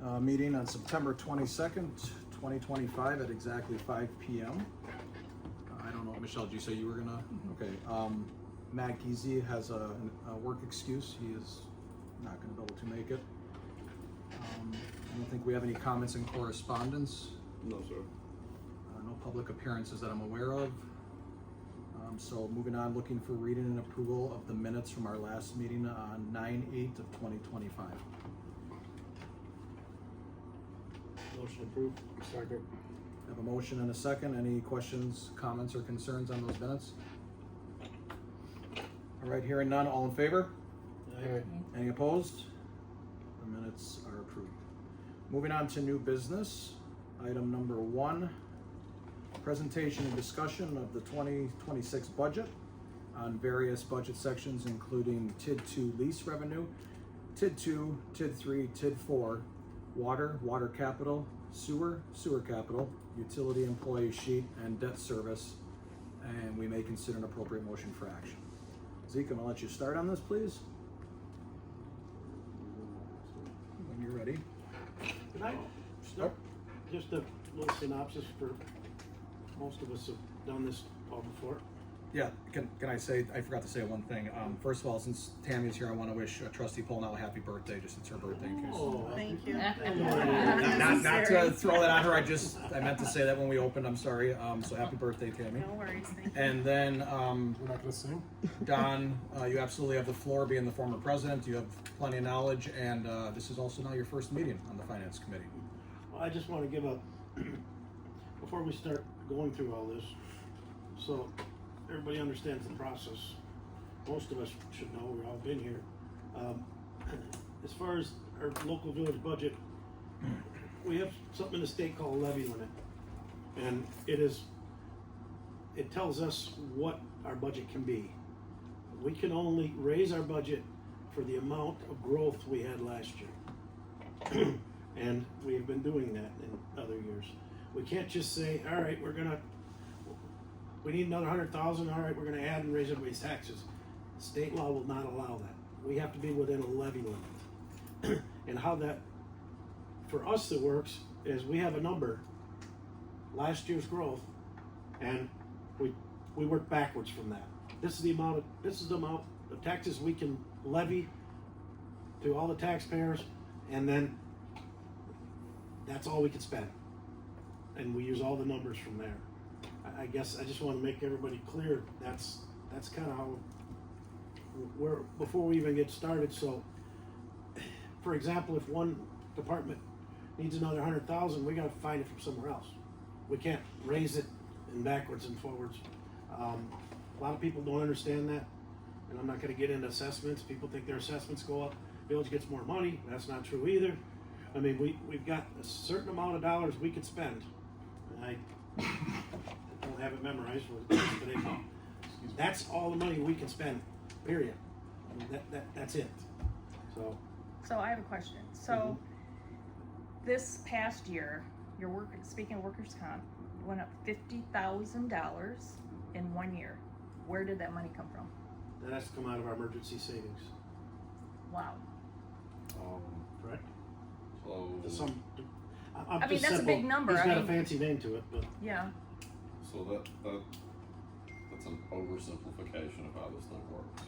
Meeting on September 22nd, 2025 at exactly 5 p.m. I don't know, Michelle, did you say you were gonna? Okay. Matt Giese has a work excuse. He is not gonna be able to make it. I don't think we have any comments in correspondence. No, sir. No public appearances that I'm aware of. So moving on, looking for reading and approval of the minutes from our last meeting on 9/8 of 2025. Motion approved. Second. Have a motion and a second. Any questions, comments, or concerns on those minutes? All right, hearing none, all in favor? Aye. Any opposed? The minutes are approved. Moving on to new business. Item number 1, presentation and discussion of the 2026 budget on various budget sections, including TID2 lease revenue, TID2, TID3, TID4, water capital, sewer capital, utility employee sheet, and debt service. And we may consider an appropriate motion for action. Zeke, I'm gonna let you start on this, please. When you're ready. Can I start? Just a little synopsis for most of us have done this all before. Yeah, can I say, I forgot to say one thing. First of all, since Tammy's here, I want to wish Trustee Polnell a happy birthday, just it's her birthday in case. Oh, Thank you. Not to throw that on her, I meant to say that when we opened, I'm sorry. So happy birthday, Tammy. No worries, thank you. And then, We're not gonna sing? Don, you absolutely have the floor, being the former president. You have plenty of knowledge, and this is also now your first meeting on the Finance Committee. Well, I just want to give a, before we start going through all this, so everybody understands the process. Most of us should know, we've all been here. As far as our local village budget, we have something in the state called a levy limit. And it tells us what our budget can be. We can only raise our budget for the amount of growth we had last year. And we've been doing that in other years. We can't just say, all right, we need another 100,000, all right, we're gonna add and raise everybody's taxes. State law will not allow that. We have to be within a levy limit. And how that, for us that works, is we have a number, last year's growth, and we work backwards from that. This is the amount of taxes we can levy to all the taxpayers, and then that's all we can spend. And we use all the numbers from there. I guess I just want to make everybody clear, that's kind of how before we even get started. So, for example, if one department needs another 100,000, we got to find it from somewhere else. We can't raise it in backwards and forwards. A lot of people don't understand that, and I'm not going to get into assessments. People think their assessments go up, village gets more money. That's not true either. I mean, we've got a certain amount of dollars we can spend. I don't have it memorized, but that's all the money we can spend, period. I mean, that's it. So I have a question. So this past year, speaking of workers' comp, went up $50,000 in 1 year. Where did that money come from? That has to come out of our emergency savings. Wow. Correct? So, I mean, that's a big number. He's got a fancy name to it, but Yeah. so that's an oversimplification of how this thing works.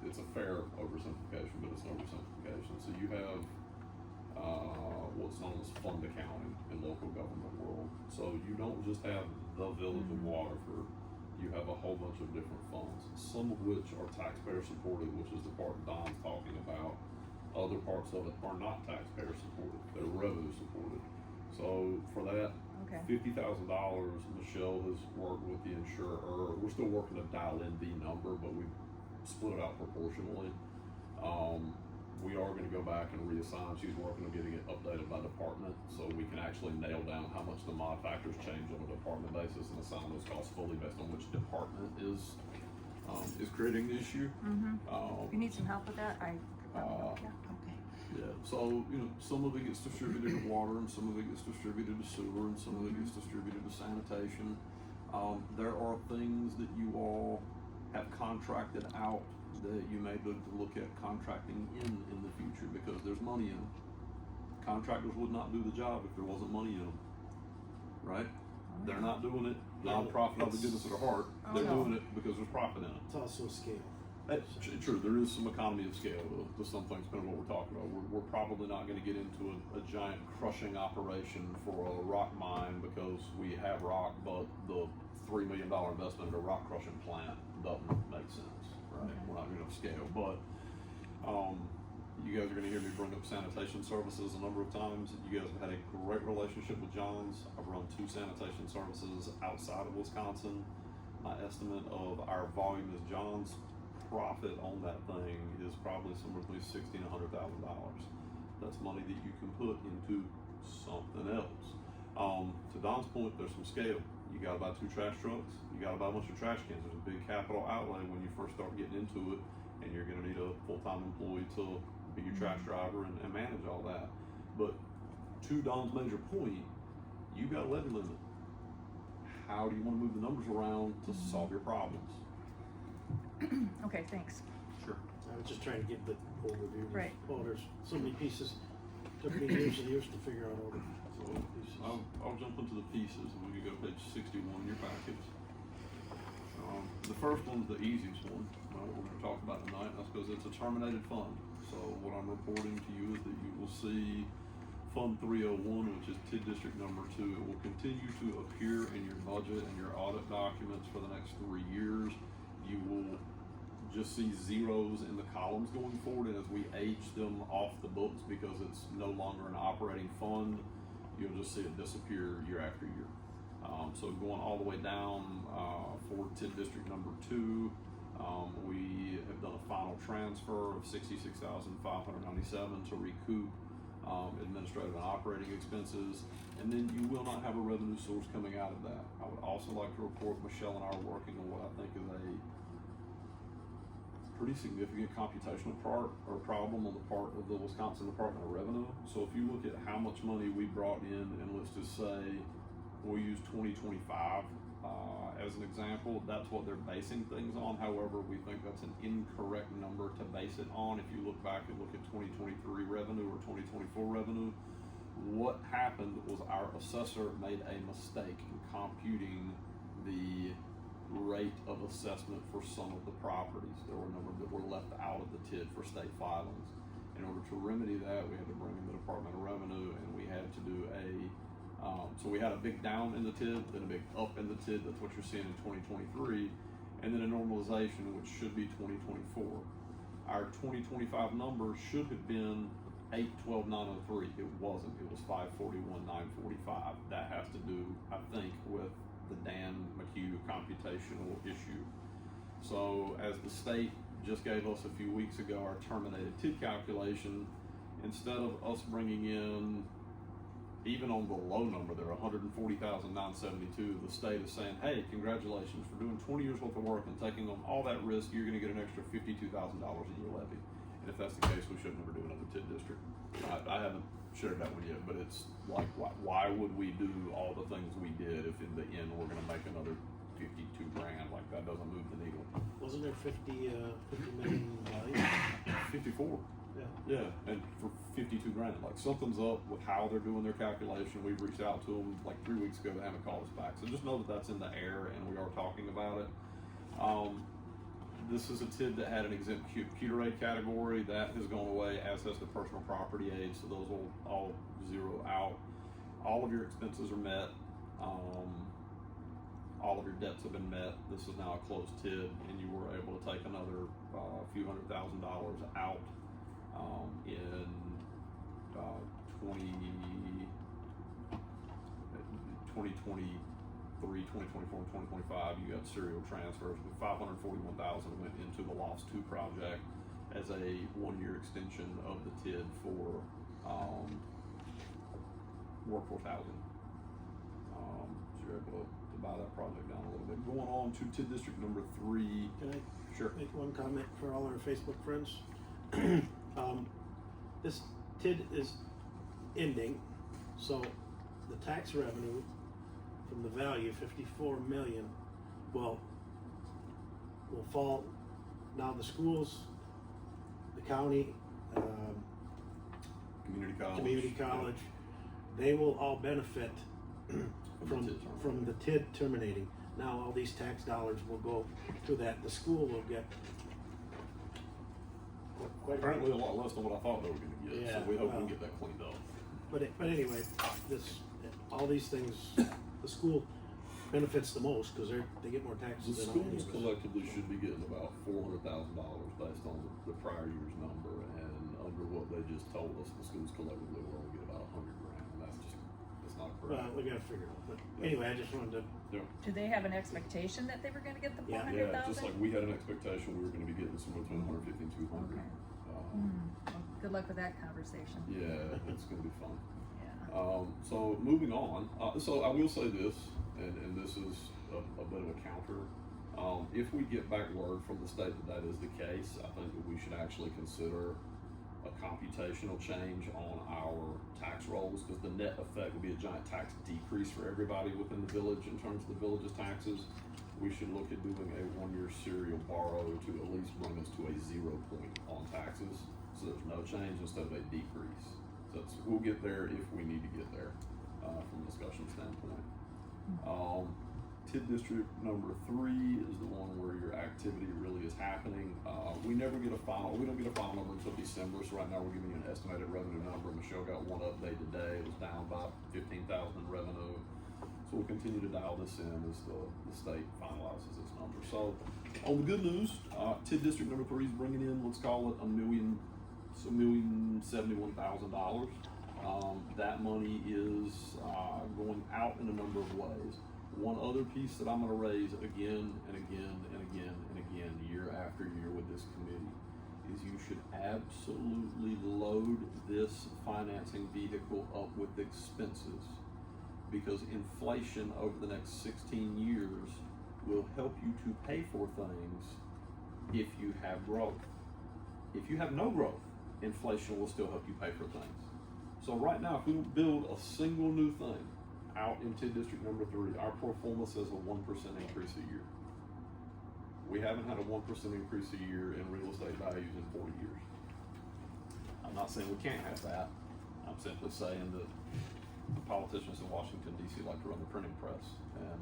It's a fair oversimplification, but it's an oversimplification. So you have what's known as fund accounting in local government world. So you don't just have the Village of Waterford. You have a whole bunch of different funds, some of which are taxpayer supported, which is the part Don's talking about. Other parts of it are not taxpayer supported; they're revenue supported. So for that $50,000, Michelle has worked with the insurer. We're still working to dial in the number, but we split it out proportionally. We are going to go back and reassign. She's working on getting it updated by department, so we can actually nail down how much the mod factors change on a department basis and assign those costs fully based on which department is creating the issue. If you need some help with that, Yeah, so, some of it gets distributed to water, and some of it gets distributed to sewer, and some of it gets distributed to sanitation. There are things that you all have contracted out that you may be able to look at contracting in the future, because there's money in contractors would not do the job if there wasn't money in them, right? They're not doing it non-profit out of the goodness of their heart. Oh, They're no. doing it because there's profit in it. It's also scale. True, there is some economy of scale to some things, depending on what we're talking about. We're probably not going to get into a giant crushing operation for a rock mine because we have rock, but the $3 million investment in a rock crushing plant doesn't make sense, right? Okay. We're not going to have scale, but you guys are going to hear me bring up sanitation services a number of times. You guys have had a great relationship with John's. I've run 2 sanitation services outside of Wisconsin. My estimate of our volume is John's profit on that thing is probably somewhere between $60,000 and $100,000. That's money that you can put into something else. To Don's point, there's some scale. You got to buy 2 trash trucks. You got to buy a bunch of trash cans. There's a big capital outlay when you first start getting into it, and you're going to need a full-time employee to be your trash driver and manage all that. But to Don's major point, you got a levy limit. How do you want to move the numbers around to solve your problems? Okay, thanks. Sure. I was just trying to give the overview. Right. Oh, there's so many pieces. Took me years and years to figure out all the So pieces. I'll jump into the pieces and we can go to page 61 in your package. The first one's the easiest one we're going to talk about tonight. That's because it's a terminated fund. So what I'm reporting to you is that you will see Fund 301, which is TID District number 2. It will continue to appear in your budget and your audit documents for the next 3 years. You will just see zeros in the columns going forward, and as we age them off the books because it's no longer an operating fund, you'll just see it disappear year after year. So going all the way down for TID District number 2, we have done a final transfer of $66,597 to recoup administrative and operating expenses, and then you will not have a revenue source coming out of that. I would also like to report Michelle and I are working on what I think is a pretty significant computational problem on the part of the Wisconsin Department of Revenue. So if you look at how much money we brought in, and let's just say we'll use 2025 as an example, that's what they're basing things on. However, we think that's an incorrect number to base it on. If you look back and look at 2023 revenue or 2024 revenue, what happened was our assessor made a mistake in computing the rate of assessment for some of the properties. There were a number that were left out of the TID for state filings. In order to remedy that, we had to bring in the Department of Revenue, and we had to do so we had a big down in the TID, then a big up in the TID. That's what you're seeing in 2023, and then a normalization, which should be 2024. Our 2025 number should have been 812,903. It wasn't. It was 541,945. That has to do, I think, with the Dan McHugh computational issue. So as the state just gave us a few weeks ago our terminated TID calculation, instead of us bringing in, even on the low number there, 140,972, the state is saying, hey, congratulations for doing 20 years worth of work and taking on all that risk. You're going to get an extra $52,000 a year levy. And if that's the case, we should never do another TID district. I haven't shared that one yet, but it's like, why would we do all the things we did if in the end we're going to make another 52 grand? Like, that doesn't move the needle. Wasn't there 50 million value? 54. Yeah, and for 52 grand, like something's up with how they're doing their calculation. We've reached out to them like 3 weeks ago. They haven't called us back. So just know that that's in the air, and we are talking about it. This is a TID that had an exempt computer aid category. That has gone away, as has the personal property aid. So those will all zero out. All of your expenses are met. All of your debts have been met. This is now a closed TID, and you were able to take another few $100,000 out in 2023, 2024, and 2025. You got serial transfers with 541,000 went into the Lost 2 project as a 1-year extension of the TID for workforce housing. So you're able to buy that project down a little bit. Going on to TID district number 3. Can I Sure. make one comment for all our Facebook friends? This TID is ending, so the tax revenue from the value, 54 million, will fall. Now the schools, the county, community college, they will all benefit from the TID terminating. Now all these tax dollars will go to that. The school will get quite Apparently a lot less than what I thought they were gonna get, so Yeah, we hope we well. can get that cleaned up. But anyway, all these things, the school benefits the most because they get more The taxes than all schools of us. collectively should be getting about $400,000 based on the prior year's number, and under what they just told us, the schools collectively will only get about $100,000, and that's not correct. Well, we gotta figure it out. But anyway, I just wanted to. Yeah. Do they have an expectation that they were gonna get the Yeah. 400,000? Yeah, just like we had an expectation we were gonna be getting somewhere between 150 and 200. Okay. Well, good luck with that conversation. Yeah, it's gonna be fun. Yeah. So moving on, so I will say this, and this is a bit of a counter. If we get back word from the state that is the case, I think that we should actually consider a computational change on our tax rolls, because the net effect will be a giant tax decrease for everybody within the village in terms of the village's taxes. We should look at doing a 1-year serial borrow to at least bring us to a 0 point on taxes, so there's no change instead of a decrease. So we'll get there if we need to get there, from a discussion standpoint. TID district number 3 is the one where your activity really is happening. We don't get a final number until December, so right now we're giving you an estimated revenue number. Michelle got one update today. It was down by 15,000 in revenue. So we'll continue to dial this in as the state finalizes its number. So on the good news, TID district number 3 is bringing in, let's call it $1,071,000. That money is going out in a number of ways. One other piece that I'm going to raise again and again and again and again, year after year with this committee, is you should absolutely load this financing vehicle up with expenses, because inflation over the next 16 years will help you to pay for things if you have growth. If you have no growth, inflation will still help you pay for things. So right now, if we don't build a single new thing out in TID district number 3, our pro forma says a 1% increase a year. We haven't had a 1% increase a year in real estate values in 40 years. I'm not saying we can't have that. I'm simply saying that the politicians in Washington, D.C. like to run the printing press, and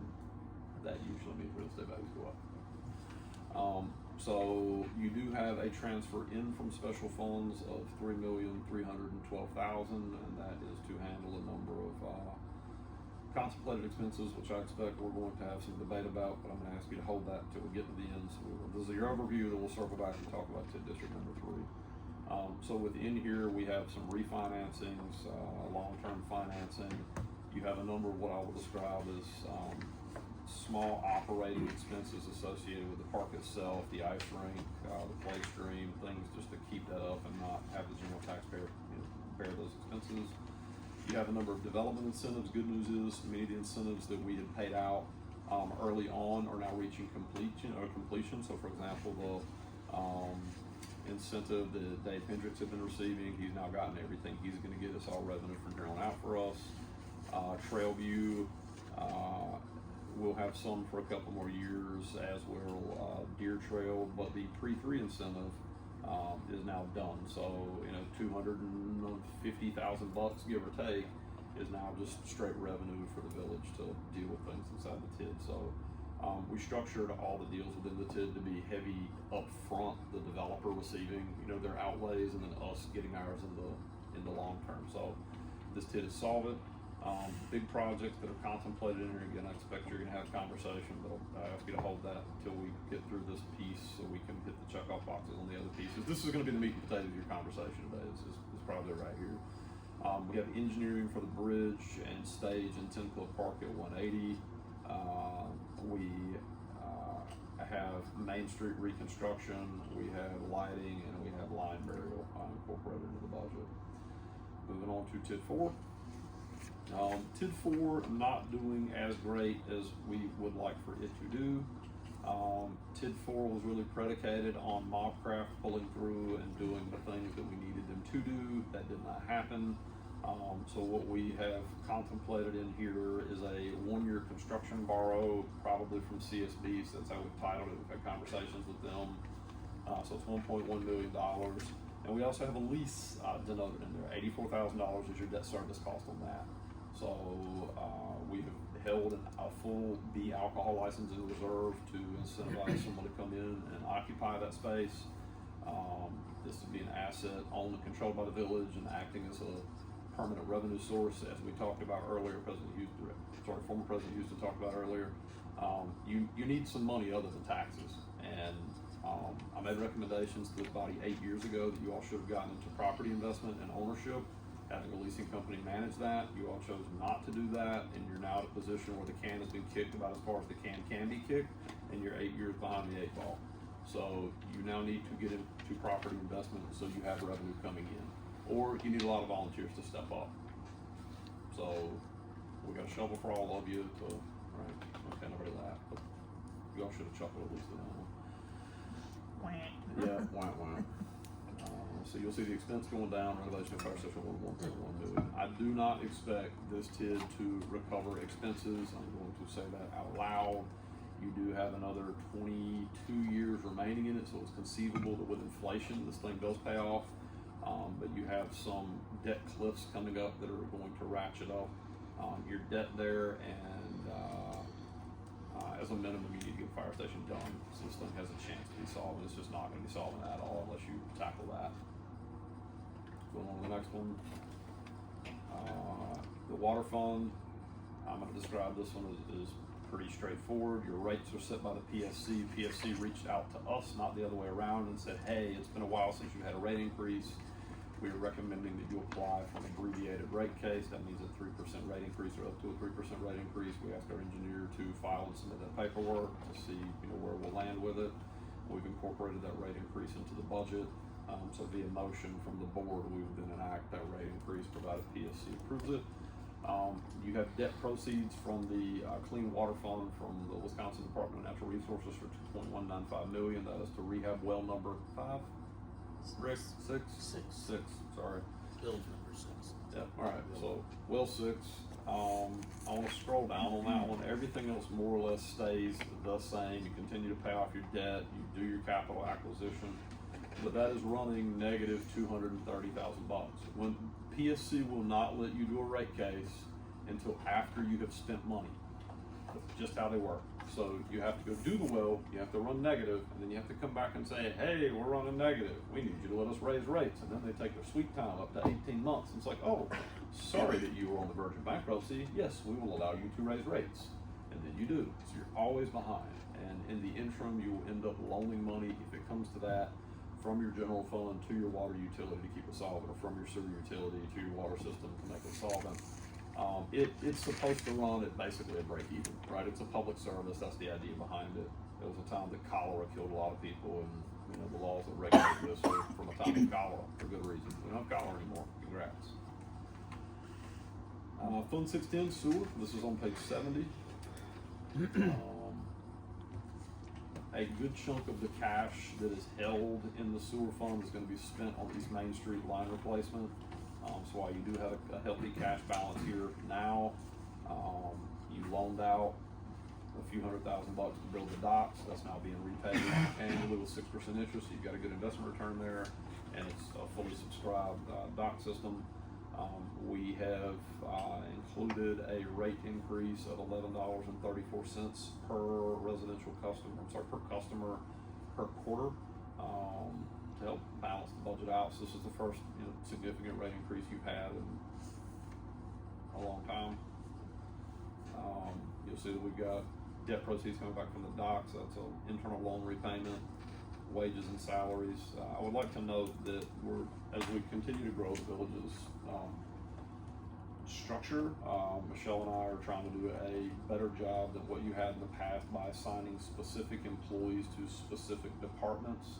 that usually means real estate values go up. So you do have a transfer in from special funds of $3,312,000, and that is to handle a number of contemplated expenses, which I expect we're going to have some debate about, but I'm going to ask you to hold that until we get to the end. So this is your overview, then we'll circle back and talk about TID district number 3. So within here, we have some refinancings, long-term financing. You have a number of what I will describe as small operating expenses associated with the park itself, the ice rink, the play stream, things just to keep that up and not have the general taxpayer bear those expenses. You have a number of development incentives. Good news is many of the incentives that we had paid out early on are now reaching completion. So for example, the incentive that Dave Hendricks had been receiving, he's now gotten everything he's going to get. It's all revenue from here on out for us. Trailview, we'll have some for a couple more years, as will Deer Trail, but the pre-3 incentive is now done. So, $250,000, give or take, is now just straight revenue for the village to deal with things inside the TID. So we structured all the deals within the TID to be heavy up front, the developer receiving, their outlays, and then us getting ours in the long term. So this TID is solvent. Big projects that are contemplated in here, again, I expect you're going to have conversation, but I'll ask you to hold that until we get through this piece so we can hit the check off boxes on the other pieces. This is going to be the meat and potatoes of your conversation today. This is probably right here. We have engineering for the bridge and stage in Tenfield Park at 180. We have Main Street reconstruction, we have lighting, and we have line burial incorporated into the budget. Moving on to TID 4. TID 4 not doing as great as we would like for it to do. TID 4 was really predicated on Mobcraft pulling through and doing the things that we needed them to do. That did not happen. So what we have contemplated in here is a 1-year construction borrow, probably from CSB, so that's how we've titled it. We've had conversations with them. So it's $1.1 million. And we also have a lease denoted in there. $84,000 is your debt service cost on that. So we have held a full B alcohol license in reserve to incentivize someone to come in and occupy that space. This would be an asset owned and controlled by the village and acting as a permanent revenue source, as we talked about earlier. Former President Houston talked about earlier. You need some money other than taxes, and I made recommendations to this body 8 years ago that you all should have gotten into property investment and ownership, having a leasing company manage that. You all chose not to do that, and you're now at a position where the can has been kicked about as far as the can be kicked, and you're 8 years behind the 8 ball. So you now need to get into property investment so you have revenue coming in, or you need a lot of volunteers to step up. So we got a shovel for all of you to, right? Okay, nobody laughed, but you all should have chuckled at least at that one. Yeah, wah, wah. So you'll see the expense going down, renovation of fire station 1.1 million. I do not expect this TID to recover expenses. I'm going to say that out loud. You do have another 22 years remaining in it, so it's conceivable that with inflation, this thing does pay off. But you have some debt cliffs coming up that are going to ratchet up your debt there, and as a minimum, you need to get the fire station done, so this thing has a chance to be solved. It's just not going to be solving at all unless you tackle that. Going on to the next one. The water fund, I'm going to describe this one as pretty straightforward. Your rates are set by the PSC. PSC reached out to us, not the other way around, and said, hey, it's been a while since you had a rate increase. We are recommending that you apply for an abbreviated rate case. That means a 3% rate increase or up to a 3% rate increase. We asked our engineer to file and submit that paperwork to see where we'll land with it. We've incorporated that rate increase into the budget. So via motion from the board, we would then enact that rate increase provided PSC approves it. You have debt proceeds from the Clean Water Fund from the Wisconsin Department of Natural Resources for $2.195 million. That is to rehab well number 5. Rick, 6? 6, sorry. Build number 6. Yeah, alright, so well 6. I want to scroll down on that one. Everything else more or less stays the same. You continue to pay off your debt, you do your capital acquisition, but that is running negative $230,000. When PSC will not let you do a rate case until after you have spent money. That's just how they work. So you have to go do the well, you have to run negative, and then you have to come back and say, hey, we're running negative. We need you to let us raise rates. And then they take their sweet time up to 18 months. And it's like, oh, sorry that you were on the verge of bankruptcy. Yes, we will allow you to raise rates. And then you do. So you're always behind. And in the interim, you will end up loaning money, if it comes to that, from your general fund to your water utility to keep it solvent, or from your sewer utility to your water system to make it solvent. It's supposed to run at basically a break even, right? It's a public service. That's the idea behind it. There was a time that cholera killed a lot of people, and the laws that regulate this are from a time of cholera for good reason. We don't have cholera anymore. Congrats. Fund 610 sewer. This is on page 70. A good chunk of the cash that is held in the sewer fund is going to be spent on East Main Street line replacement. So while you do have a healthy cash balance here now, you loaned out a few $100,000 to build the docks. That's now being repaid annually with 6% interest. So you've got a good investment return there, and it's a fully subscribed dock system. We have included a rate increase of $11.34 per residential customer. Per customer per quarter. To help balance the budget out. So this is the first significant rate increase you've had in a long time. You'll see that we've got debt proceeds coming back from the docks. That's an internal loan repayment, wages and salaries. I would like to note that as we continue to grow the village's structure, Michelle and I are trying to do a better job than what you had in the past by assigning specific employees to specific departments.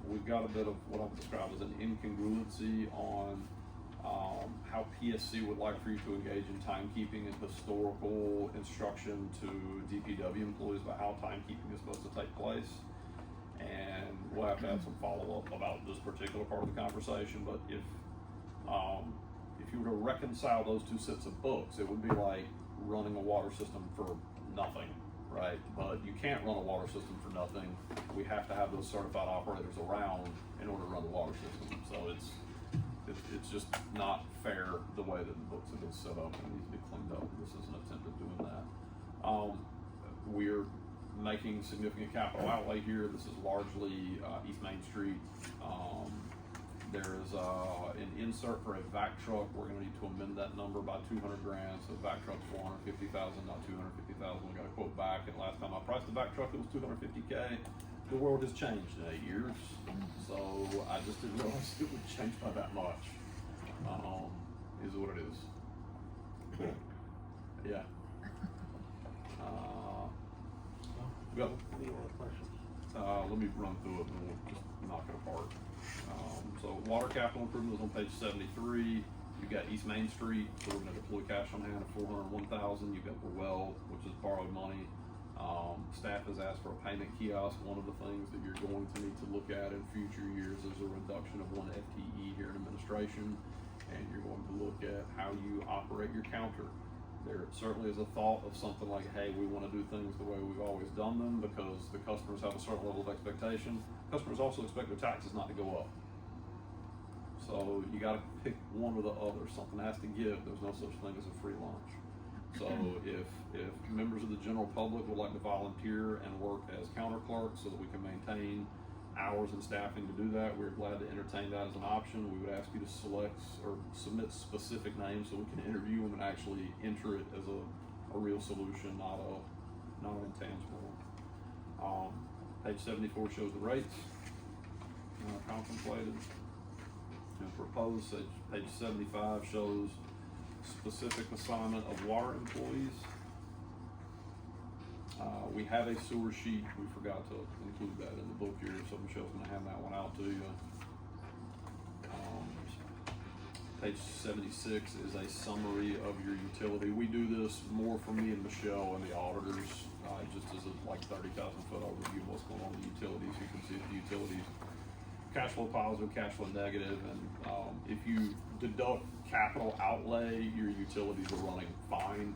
We've got a bit of what I would describe as an incongruency on how PSC would like for you to engage in timekeeping and historical instruction to DPW employees about how timekeeping is supposed to take place. And we'll have to have some follow-up about this particular part of the conversation, but if you were to reconcile those two sets of books, it would be like running a water system for nothing, right? But you can't run a water system for nothing. We have to have those certified operators around in order to run the water system. So it's just not fair the way that the books have been set up. It needs to be cleaned up. This is an attempt at doing that. We're making significant capital outlay here. This is largely East Main Street. There is an insert for a vac truck. We're going to need to amend that number by 200 grand. So vac truck's 450,000, not 250,000. We got a quote back, and last time I priced the vac truck, it was 250K. The world has changed in 8 years, so I just didn't realize it would change by that much. Is what it is. Yeah. Go. Any other questions? Let me run through it and we'll just knock it apart. So water capital improvement is on page 73. You've got East Main Street, so we're gonna deploy cash on hand of 401,000. You've got the well, which is borrowed money. Staff has asked for a payment kiosk. One of the things that you're going to need to look at in future years is a reduction of 1 FTE here in administration, and you're going to look at how you operate your counter. There certainly is a thought of something like, hey, we want to do things the way we've always done them because the customers have a certain level of expectation. Customers also expect their taxes not to go up. So you got to pick one or the other. Something has to give. There's no such thing as a free lunch. So if members of the general public would like to volunteer and work as counter clerks so that we can maintain hours and staffing to do that, we're glad to entertain that as an option. We would ask you to select or submit specific names so we can interview them and actually enter it as a real solution, not an intangible one. Page 74 shows the rates contemplated and proposed. Page 75 shows specific assignment of water employees. We have a sewer sheet. We forgot to include that in the book here, so Michelle's gonna hand that one out to you. Page 76 is a summary of your utility. We do this more for me and Michelle and the auditors, just as a like 30,000 foot overview of what's going on with the utilities. You can see the utilities cash flow positive, cash flow negative, and if you deduct capital outlay, your utilities are running fine,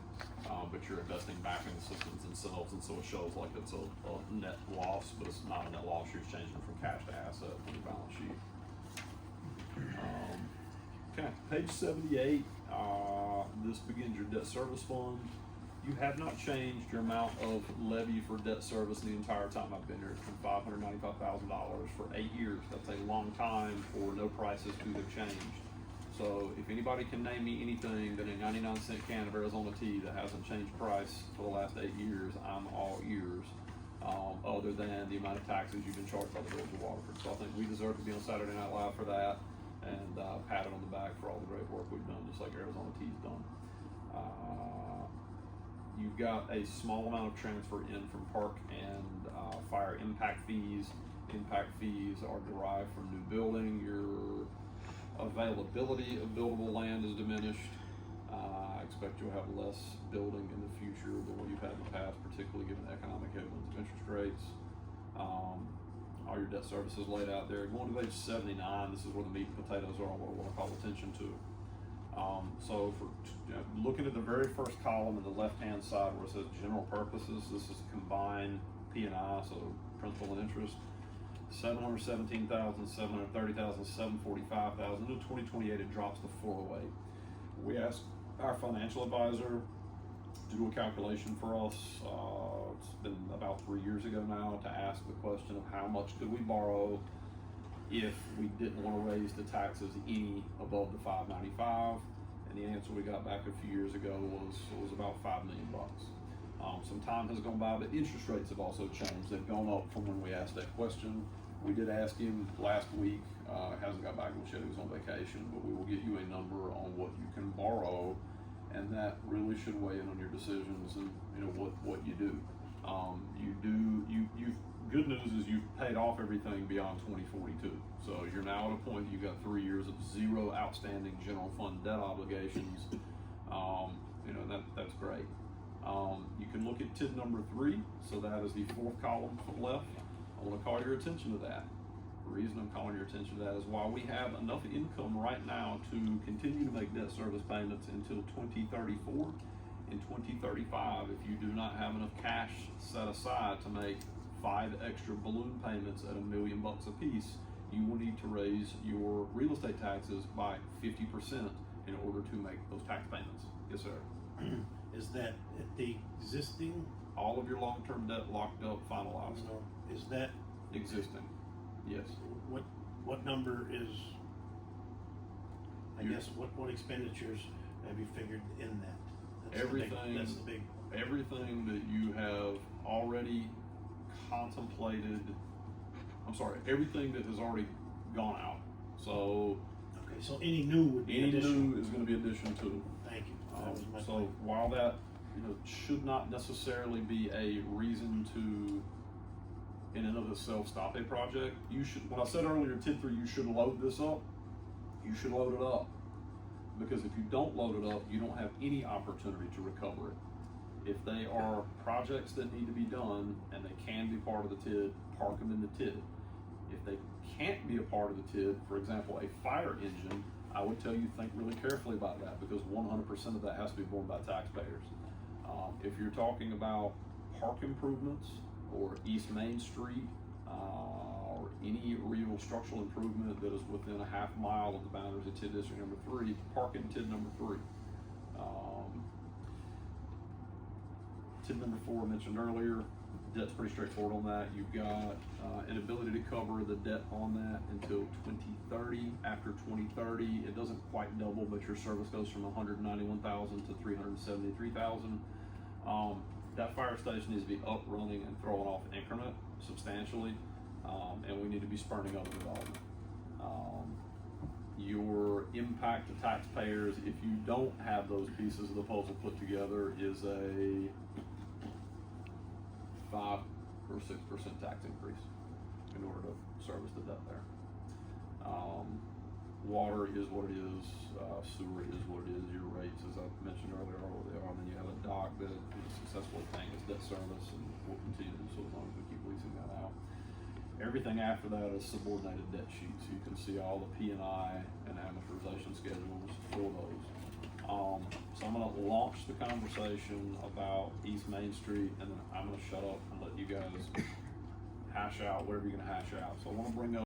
but you're investing back in the systems themselves, and so it shows like it's a net loss, but it's not a net loss. You're changing it from cash to asset on your balance sheet. Okay, page 78, this begins your debt service fund. You have not changed your amount of levy for debt service the entire time I've been here. It's been $595,000 for 8 years. That's a long time for no prices to have changed. So if anybody can name me anything but a 99-cent can of Arizona tea that hasn't changed price for the last 8 years, I'm all ears. Other than the amount of taxes you've been charged by the village of Waterford. So I think we deserve to be on Saturday Night Live for that, and pat it on the back for all the great work we've done, just like Arizona Tea's done. You've got a small amount of transfer in from park and fire impact fees. Impact fees are derived from new building. Your availability of buildable land is diminished. I expect you'll have less building in the future than what you've had in the past, particularly given the economic headwinds of interest rates. All your debt services laid out there. Going to page 79, this is where the meat and potatoes are on what I want to call attention to. So for looking at the very first column in the left-hand side where it says general purposes, this is combined P&I, so principal and interest. 717,000, 730,000, 745,000. In 2028, it drops to 408. We asked our financial advisor to do a calculation for us. It's been about 3 years ago now, to ask the question of how much could we borrow if we didn't want to raise the taxes any above the 595, and the answer we got back a few years ago was about $5 million. Some time has gone by, but interest rates have also changed. They've gone up from when we asked that question. We did ask him last week. Hasn't got back to us yet. He was on vacation, but we will get you a number on what you can borrow, and that really should weigh in on your decisions and what you do. Good news is you've paid off everything beyond 2042. So you're now at a point that you've got 3 years of zero outstanding general fund debt obligations. That's great. You can look at TID number 3. So that is the fourth column from left. I want to call your attention to that. The reason I'm calling your attention to that is while we have enough income right now to continue to make debt service payments until 2034, in 2035, if you do not have enough cash set aside to make 5 extra balloon payments at $1 million a piece, you will need to raise your real estate taxes by 50% in order to make those tax payments. Yes, sir. Is that at the existing, All of your long-term debt locked up, finalized, is that, existing. Yes. what number is, I You- guess, what expenditures have you figured in that? That's the big- Everything. That's the big, Everything that you have already contemplated, everything that has already gone out. So okay, so any new would be any additional. new is going to be addition to. Thank you. That was my So point. while that should not necessarily be a reason to, in and of itself, stop a project, you should. When I said earlier, TID3, you should load this up. You should load it up, because if you don't load it up, you don't have any opportunity to recover it. If they are projects that need to be done and they can be part of the TID, park them in the TID. If they can't be a part of the TID, for example, a fire engine, I would tell you think really carefully about that, because 100% of that has to be borne by taxpayers. If you're talking about park improvements or East Main Street, or any real structural improvement that is within a half mile of the boundaries of TID District number 3, park in TID number 3. TID number 4 I mentioned earlier, debt's pretty straightforward on that. You've got an ability to cover the debt on that until 2030. After 2030, it doesn't quite double, but your service goes from 191,000 to 373,000. That fire station needs to be up, running, and throwing off increment substantially, and we need to be spurning other development. Your impact to taxpayers, if you don't have those pieces of the puzzle put together, is a 5 or 6% tax increase in order to service the debt there. Water is what it is, sewer is what it is, your rates, as I mentioned earlier, are what they are, and then you have a dock that is successfully paying its debt service and will continue to do so as long as we keep leasing that out. Everything after that is subordinated debt sheets, so you can see all the P&I and amortization schedules for those. So I'm gonna launch the conversation about East Main Street, and then I'm gonna shut up and let you guys hash out whatever you're gonna hash out. So I wanna bring up